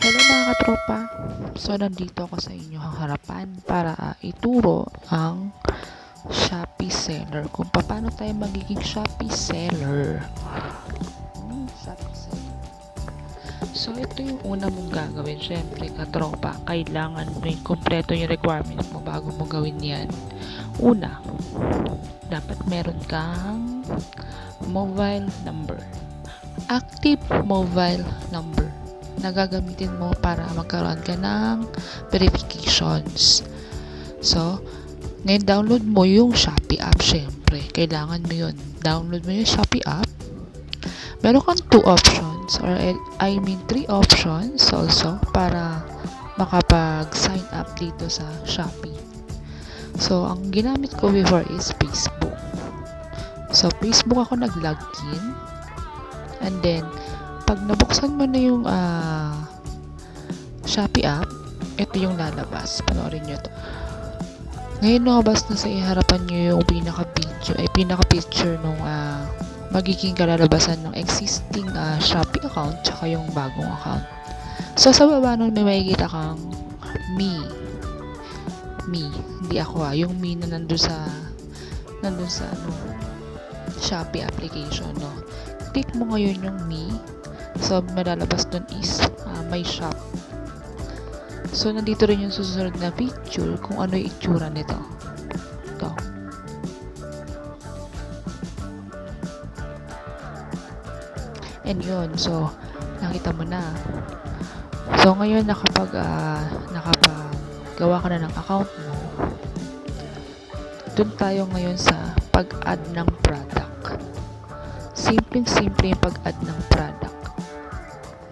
Hello mga katropa! So, nandito ako sa inyong harapan para ituro ang Shopee seller. Kung paano tayo magiging Shopee seller. Shopee seller. So, ito yung una mong gagawin. Siyempre, katropa, kailangan may kompleto yung requirements mo bago mo gawin yan. Una, dapat meron kang mobile number. Active mobile number na gagamitin mo para magkaroon ka ng verifications. So, ngayon download mo yung Shopee app syempre. Kailangan mo yun. Download mo yung Shopee app. Meron kang 2 options or 3 options also para makapag-sign up dito sa Shopee. So, ang ginamit ko before is Facebook. So, Facebook ako nag-login. And then, pag nabuksan mo na yung Shopee app, ito yung lalabas. Panoorin nyo to. Ngayon nakabas na sa iharapan nyo yung pinaka-picture nung magiging kalalabasan ng existing Shopee account tsaka yung bagong account. So, sa baba nun may makikita kang me. Hindi ako yung me na nandun sa Shopee application, no? Click mo ngayon yung me. So, malalabas dun is my shop. So, nandito rin yung susunod na picture kung ano yung itsura nito. Ito. And yun. So, nakita mo na. So, ngayon nakapagawa ka na ng account mo, dun tayo ngayon sa pag-add ng product. Simpleng-simple yung pag-add ng product.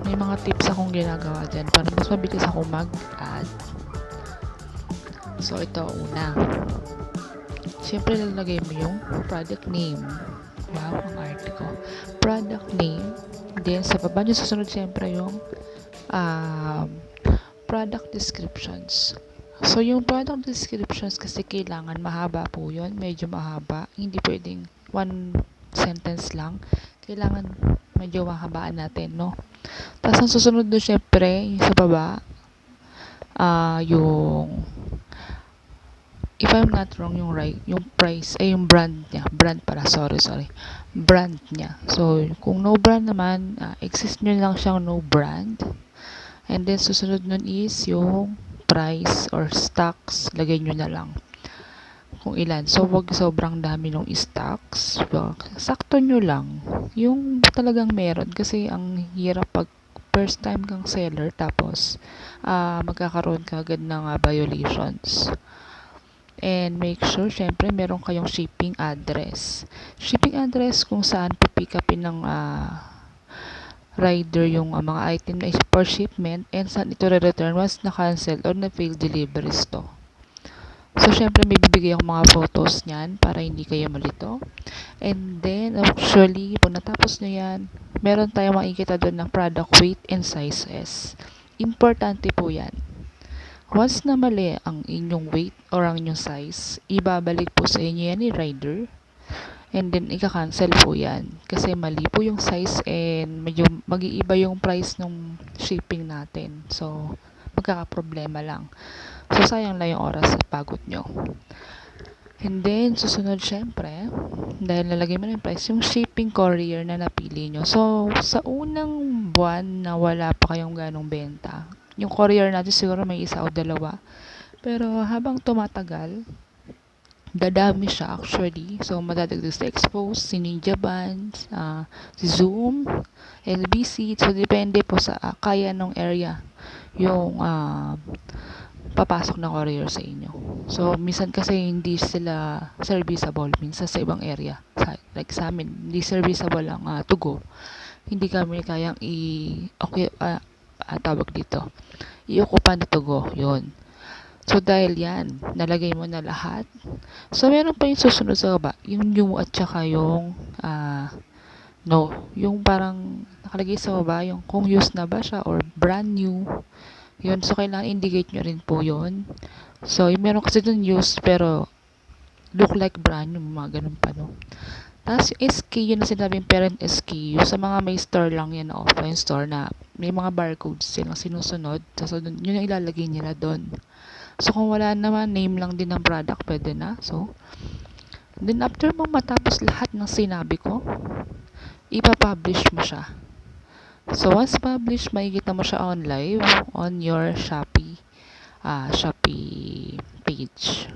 May mga tips akong ginagawa dyan para mas mabilis ako mag-add. So, ito una. Siyempre, lalagay mo yung product name. Wow, ang arte ko. Product name. Then, sa baba nyo susunod siyempre yung product descriptions. So, yung product descriptions kasi kailangan mahaba po yun. Medyo mahaba. Hindi pwedeng one sentence lang. Kailangan medyo mahabaan natin, no? Tapos, ang susunod doon, syempre, yung sa baba, yung, if I'm not wrong, yung price, yung brand niya. Brand niya. So, kung no brand naman, exist nyo lang siyang no brand. And then, susunod nun is yung price or stocks. Lagay nyo na lang kung ilan. So, wag sobrang dami ng stocks. So, sakto nyo lang. Yung talagang meron. Kasi, ang hirap pag first time kang seller, tapos, magkakaroon ka agad ng violations. And make sure, syempre, meron kayong shipping address. Shipping address kung saan pipick upin ng rider yung mga item na is per shipment and saan ito re-return once na-cancel or na-fail deliveries to. So, syempre, may bibigay akong mga photos niyan para hindi kayo malito. And then, actually, pag natapos nyo yan, meron tayong makikita doon ng product weight and sizes. Importante po yan. Once na mali ang inyong weight or ang inyong size, ibabalik po sa inyo yan ni rider. And then, ika-cancel po yan. Kasi mali po yung size and medyo mag-iiba yung price ng shipping natin. So, magkakaproblema lang. So, sayang lang yung oras at pagod nyo. And then, susunod syempre, dahil nalagay mo na yung price, yung shipping courier na napili nyo. So, sa unang buwan na wala pa kayong ganong benta, yung courier natin siguro may isa o dalawa. Pero, habang tumatagal, dadami siya actually. So, madadagdag sa Expose, si Ninja Bands, si Zoom, LBC. So, depende po sa kaya ng area yung papasok na courier sa inyo. So, minsan kasi hindi sila serviceable. Minsan sa ibang area. Like sa amin, hindi serviceable ang to go. Hindi kami kayang tawag dito. I-ocupa na to go. Yun. So, dahil yan, nalagay mo na lahat. So, meron pa yung susunod sa baba. Yung new at saka yung no. Yung parang nakalagay sa baba, yung kung used na ba siya or brand new. Yun, so kailangan indicate nyo rin po yun. So, yung meron kasi dun used pero look like brand new, mga ganun pa, no? Tapos, yung SKU na sinabing parent SKU, sa mga may store lang yan na offline store na may mga barcodes silang sinusunod. So, yun yung ilalagay nila doon. So, kung wala naman, name lang din ng product, pwede na. So, then after mo matapos lahat ng sinabi ko, ipapublish mo siya. So, once published, makikita mo siya on live on your Shopee page.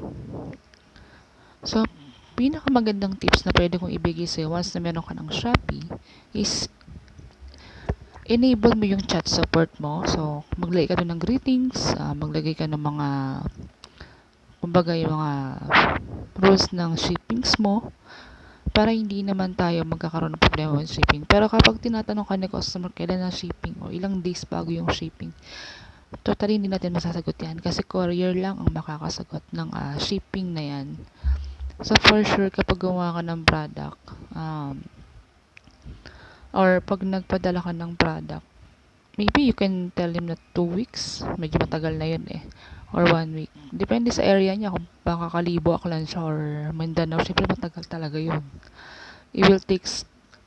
So, pinakamagandang tips na pwede kong ibigay sa'yo once na meron ka ng Shopee is enable mo yung chat support mo. So, maglagay ka doon ng greetings, maglagay ka ng mga, kumbaga yung mga rules ng shippings mo para hindi naman tayo magkakaroon ng problema with shipping. Pero kapag tinatanong ka ni customer kailan ang shipping o ilang days bago yung shipping, totally hindi natin masasagot yan kasi courier lang ang makakasagot ng shipping na yan. So, for sure, kapag gumawa ka ng product, or pag nagpadala ka ng product, maybe you can tell him na 2 weeks. Medyo matagal na yun eh. Or 1 week. Depende sa area niya kung baka Kalibo, Aklan siya or Mindanao. Siyempre matagal talaga yun. It will take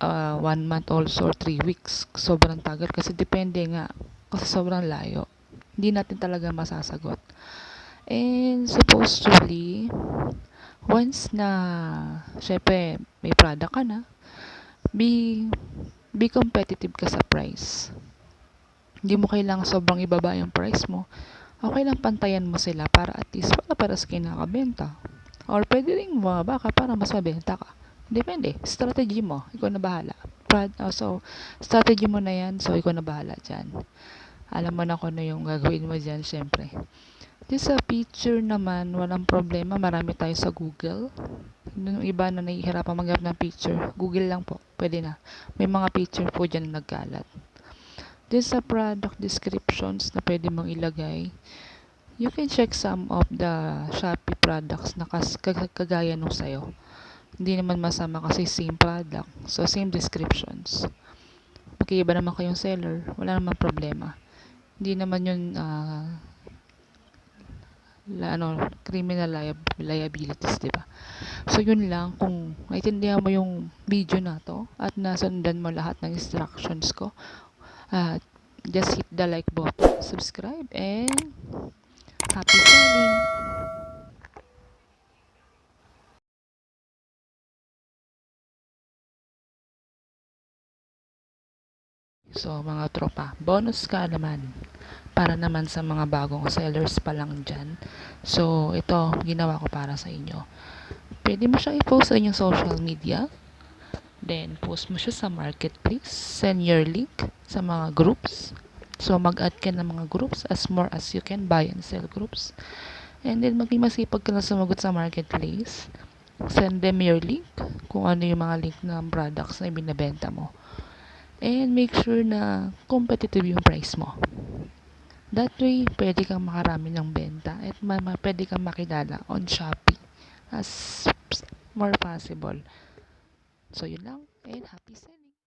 1 month also or 3 weeks. Sobrang tagal kasi depende nga. Kasi sobrang layo. Hindi natin talaga masasagot. And supposedly, once na syempre may product ka na, be competitive ka sa price. Hindi mo kailangan sobrang ibaba yung price mo. Okay lang pantayan mo sila para at least para sa kinakabenta. Or pwede rin bumaba ka para mas mabenta ka. Depende. Strategy mo. Ikaw na bahala. So, strategy mo na yan. So, ikaw na bahala dyan. Alam mo na kung ano yung gagawin mo dyan, syempre. Sa picture naman, walang problema. Marami tayo sa Google. Yung iba na nahihirapan maghanap ng picture, Google lang po. Pwede na. May mga picture po dyan na nagkalat. Sa product descriptions na pwede mong ilagay, you can check some of the Shopee products na kagaya nung sa'yo. Hindi naman masama kasi same product. So, same descriptions. Magkaiba naman kayong seller, wala naman problema. Hindi naman yun criminal liabilities, diba? So, yun lang. Kung naintindihan mo yung video na to at nasundan mo lahat ng instructions ko, just hit the like button, subscribe, and happy selling! So, mga tropa, bonus ka naman para naman sa mga bagong sellers pa lang dyan. So, ito, ginawa ko para sa inyo. Pwede mo siya i-post sa inyong social media. Then, post mo siya sa marketplace. Send your link sa mga groups. So, mag-add ka ng mga groups as more as you can buy and sell groups. And then, maging masipag ka na sumagot sa marketplace. Send them your link kung ano yung mga link ng products na ibinabenta mo. And make sure na competitive yung price mo. That way, pwede kang makarami ng benta at pwede kang makilala on Shopee as more possible. So, yun lang. And happy selling!